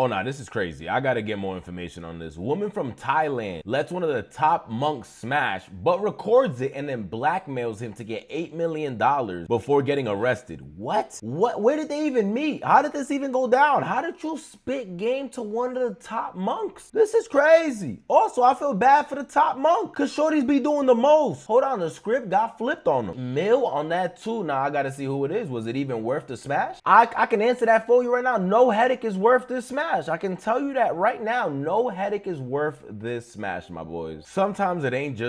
Oh, nah, this is crazy. I gotta get more information on this. Woman from Thailand lets one of the top monks smash, but records it and then blackmails him to get $8 million before getting arrested. What? Where did they even meet? How did this even go down? How did you spit game to one of the top monks? This is crazy. Also, I feel bad for the top monk, cause shorties be doing the most. Hold on, the script got flipped on them. Mill on that too. Now I gotta see who it is. Was it even worth the smash? I can answer that for you right now. No headache is worth this smash. I can tell you that right now. No headache is worth this smash, my boys. Sometimes it ain't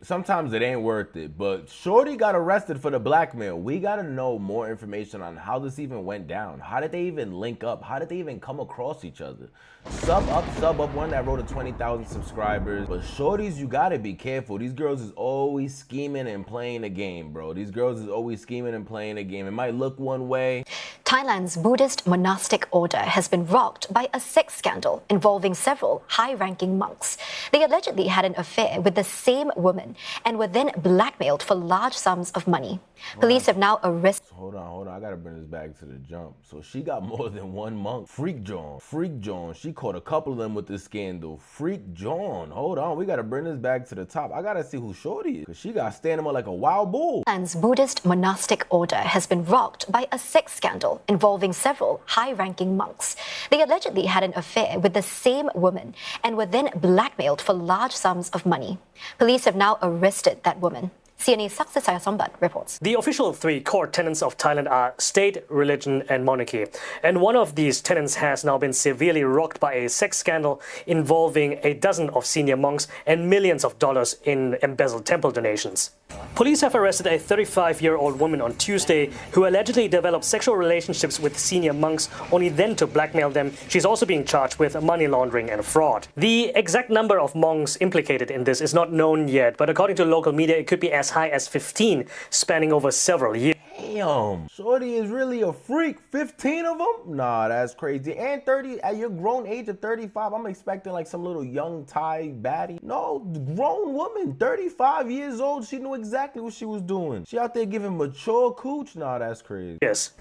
sometimes it ain't worth it. But shorty got arrested for the blackmail. We gotta know more information on how this even went down. How did they even link up? How did they even come across each other? Sub up one that wrote to 20,000 subscribers. But shorties, you gotta be careful. These girls is always scheming and playing a game, bro. These girls is always scheming and playing a game. It might look one way. Thailand's Buddhist monastic order has been rocked by a sex scandal involving several high-ranking monks. They allegedly had an affair with the same woman and were then blackmailed for large sums of money. Police have now arrested... Hold on. I gotta bring this back to the jump. So she got more than one monk. Freak John. She caught a couple of them with this scandal. Freak John. Hold on. We gotta bring this back to the top. I gotta see who shorty is, because she got standing up like a wild bull. Thailand's Buddhist monastic order has been rocked by a sex scandal involving several high-ranking monks. They allegedly had an affair with the same woman and were then blackmailed for large sums of money. Police have now arrested that woman. CNA's Success Sombat reports. The official three core tenets of Thailand are state, religion, and monarchy. And one of these tenets has now been severely rocked by a sex scandal involving a dozen of senior monks and millions of dollars in embezzled temple donations. Police have arrested a 35-year-old woman on Tuesday who allegedly developed sexual relationships with senior monks, only then to blackmail them. She's also being charged with money laundering and fraud. The exact number of monks implicated in this is not known yet, but according to local media, it could be as high as 15, spanning over several years. Damn, shorty is really a freak. 15 of them? Nah, that's crazy. And 30, at your grown age of 35, I'm expecting like some little young Thai baddie. No, grown woman, 35 years old. She knew exactly what she was doing. She out there giving mature cooch? Nah, that's crazy. Yes.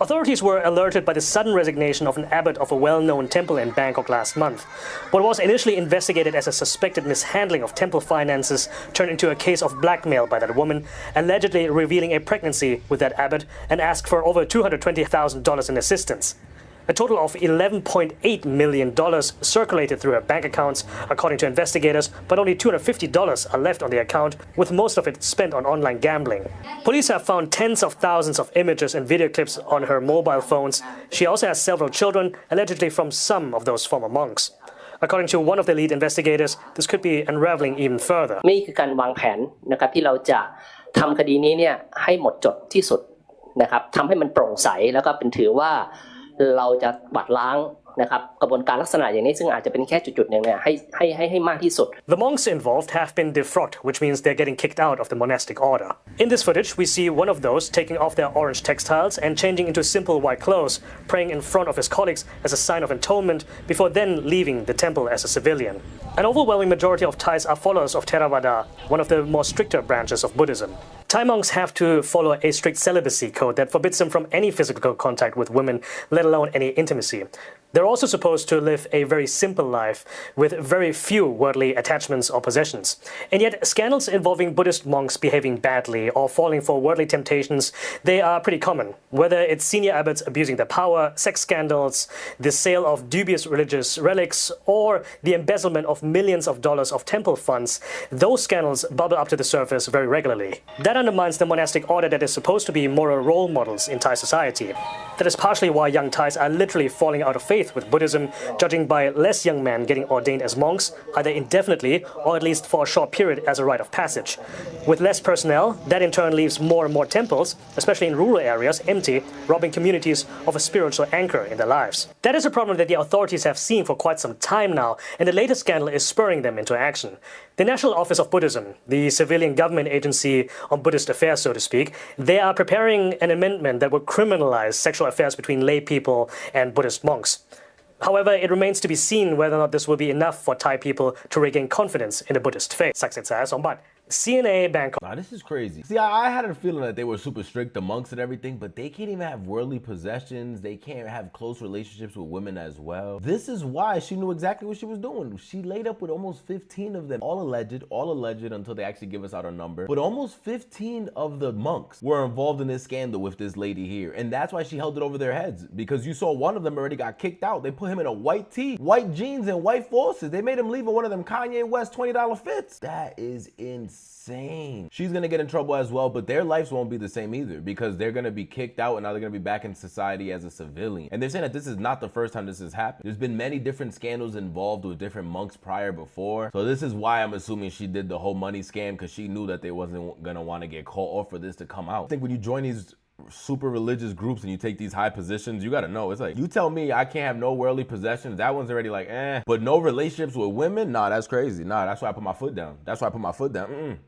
Authorities were alerted by the sudden resignation of an abbot of a well-known temple in Bangkok last month. What was initially investigated as a suspected mishandling of temple finances turned into a case of blackmail by that woman, allegedly revealing a pregnancy with that abbot and asked for over $220,000 in assistance. A total of $11.8 million circulated through her bank accounts, according to investigators, but only $250 are left on the account, with most of it spent on online gambling. Police have found tens of thousands of images and video clips on her mobile phones. She also has several children, allegedly from some of those former monks. According to one of the lead investigators, this could be unraveling even further. นี่คือการวางแผนนะครับที่เราจะทำคดีนี้เนี่ยให้หมดจดที่สุดนะครับทำให้มันโปร่งใสแล้วก็เป็นถือว่าเราจะบัดล้างนะครับกระบวนการลักษณะอย่างนี้ซึ่งอาจจะเป็นแค่จุดๆนึงเนี่ยให้มากที่สุด The monks involved have been defrocked, which means they're getting kicked out of the monastic order. In this footage, we see one of those taking off their orange textiles and changing into simple white clothes, praying in front of his colleagues as a sign of atonement before then leaving the temple as a civilian. An overwhelming majority of Thais are followers of Theravada, one of the more stricter branches of Buddhism. Thai monks have to follow a strict celibacy code that forbids them from any physical contact with women, let alone any intimacy. They're also supposed to live a very simple life with very few worldly attachments or possessions. And yet, scandals involving Buddhist monks behaving badly or falling for worldly temptations, they are pretty common. Whether it's senior abbots abusing their power, sex scandals, the sale of dubious religious relics, or the embezzlement of millions of dollars of temple funds, those scandals bubble up to the surface very regularly. That undermines the monastic order that is supposed to be moral role models in Thai society. That is partially why young Thais are literally falling out of faith with Buddhism, judging by less young men getting ordained as monks, either indefinitely or at least for a short period as a rite of passage. With less personnel, that in turn leaves more and more temples, especially in rural areas, empty, robbing communities of a spiritual anchor in their lives. That is a problem that the authorities have seen for quite some time now, and the latest scandal is spurring them into action. The National Office of Buddhism, the civilian government agency on Buddhist affairs, so to speak, they are preparing an amendment that would criminalize sexual affairs between lay people and Buddhist monks. However, it remains to be seen whether or not this will be enough for Thai people to regain confidence in the Buddhist faith. ศักดิ์สิทธิ์สายสมบัติ CNA Bangkok. Nah, this is crazy. See, I had a feeling that they were super strict, the monks and everything, but they can't even have worldly possessions. They can't have close relationships with women as well. This is why she knew exactly what she was doing. She laid up with almost 15 of them, all alleged until they actually give us out a number. But almost 15 of the monks were involved in this scandal with this lady here. And that's why she held it over their heads, because you saw one of them already got kicked out. They put him in a white tee, white jeans, and white forces. They made him leave in one of them Kanye West $20 fits. That is insane. She's gonna get in trouble as well, but their lives won't be the same either, because they're gonna be kicked out and now they're gonna be back in society as a civilian. And they're saying that this is not the first time this has happened. There's been many different scandals involved with different monks prior before. So this is why I'm assuming she did the whole money scam, because she knew that they wasn't gonna want to get caught or for this to come out. I think when you join these super religious groups and you take these high positions, you gotta know, it's like, you tell me I can't have no worldly possessions, that one's already like, but no relationships with women, nah, that's crazy. Nah, that's why I put my foot down. That's why I put my foot down.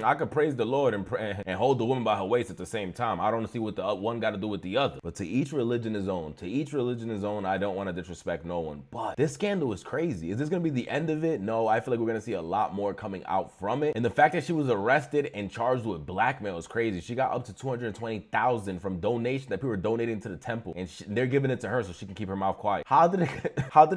I could praise the Lord and pray and hold the woman by her waist at the same time. I don't see what the one got to do with the other. But to each religion his own. To each religion his own. I don't want to disrespect no one. But this scandal is crazy. Is this gonna be the end of it? No, I feel like we're gonna see a lot more coming out from it. And the fact that she was arrested and charged with blackmail is crazy. She got up to 220,000 from donation that people were donating to the temple, and they're giving it to her so she can keep her mouth quiet. How did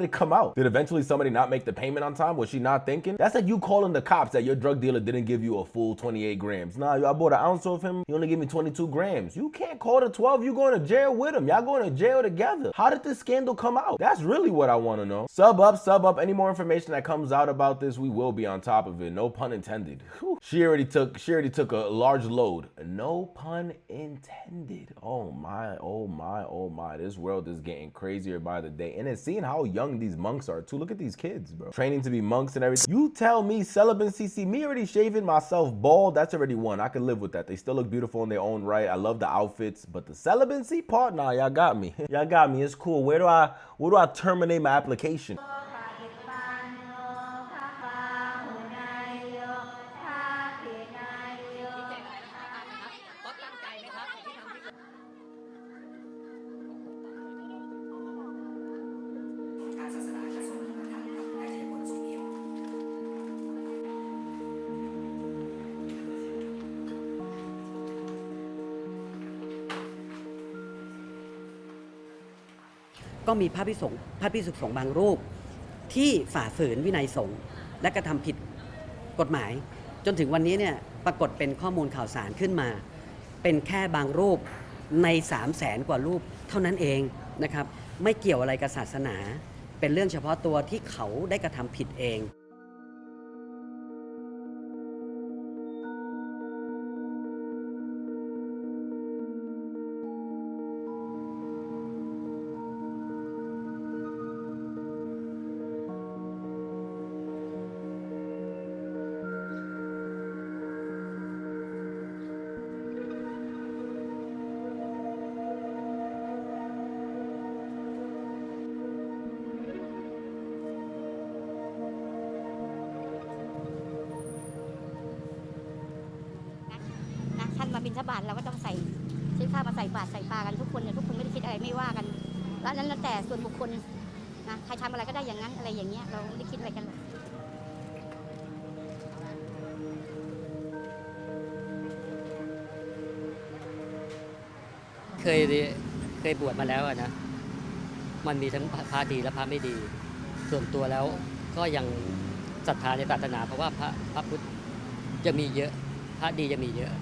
it come out? Did eventually somebody not make the payment on time? Was she not thinking? That's like you calling the cops that your drug dealer didn't give you a full 28 grams. Nah, I bought an ounce of him. He only gave me 22 grams. You can't call the 12. You going to jail with him. Y'all going to jail together. How did this scandal come out? That's really what I want to know. Sub up. Any more information that comes out about this, we will be on top of it. No pun intended. Whew. She already took a large load. No pun intended. Oh my. This world is getting crazier by the day. And it's seeing how young these monks are too. Look at these kids, bro. Training to be monks and everything. You tell me celibacy, see me already shaving myself bald, that's already one. I can live with that. They still look beautiful in their own right. I love the outfits, but the celibacy part, nah, y'all got me. Y'all got me. It's cool. Where do I terminate my application?ก็มีพระภิกษุสงฆ์บางรูปที่ฝ่าฝืนวินัยสงฆ์และกระทำผิดกฎหมายจนถึงวันนี้เนี่ยปรากฏเป็นข้อมูลข่าวสารขึ้นมาเป็นแค่บางรูปใน 300,000 กว่ารูปเท่านั้นเองนะครับไม่เกี่ยวอะไรกับศาสนาเป็นเรื่องเฉพาะตัวที่เขาได้กระทำผิดเอง ท่านมาบิณฑบาตเราก็ต้องใส่ซื้อข้าวมาใส่บาตรใส่ปลากันทุกคนเนี่ยทุกคนไม่ได้คิดอะไรไม่ว่ากันแล้วนั้นแล้วแต่ส่วนบุคคลนะใครทำอะไรก็ได้อย่างนั้นอะไรอย่างเงี้ยเราไม่ได้คิดอะไรกันหรอกเคยบวชมาแล้วนะมันมีทั้งพระดีและพระไม่ดีส่วนตัวแล้วก็ยังศรัทธาในศาสนาเพราะว่าพระพุทธจะมีเยอะพระดีจะมีเยอะ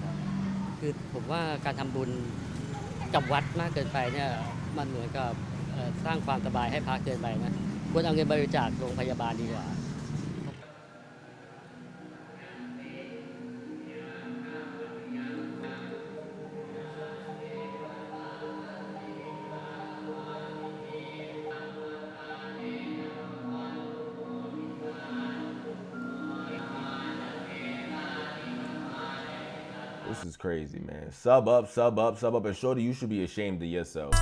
คือผมว่าการทำบุญกับวัดมากเกินไปเนี่ยมันเหมือนกับสร้างความสบายให้พระเกินไปนะควรเอาเงินบริจาคโรงพยาบาลดีกว่าThis is crazy, man. Sub up, and shorty, you should be ashamed of yourself.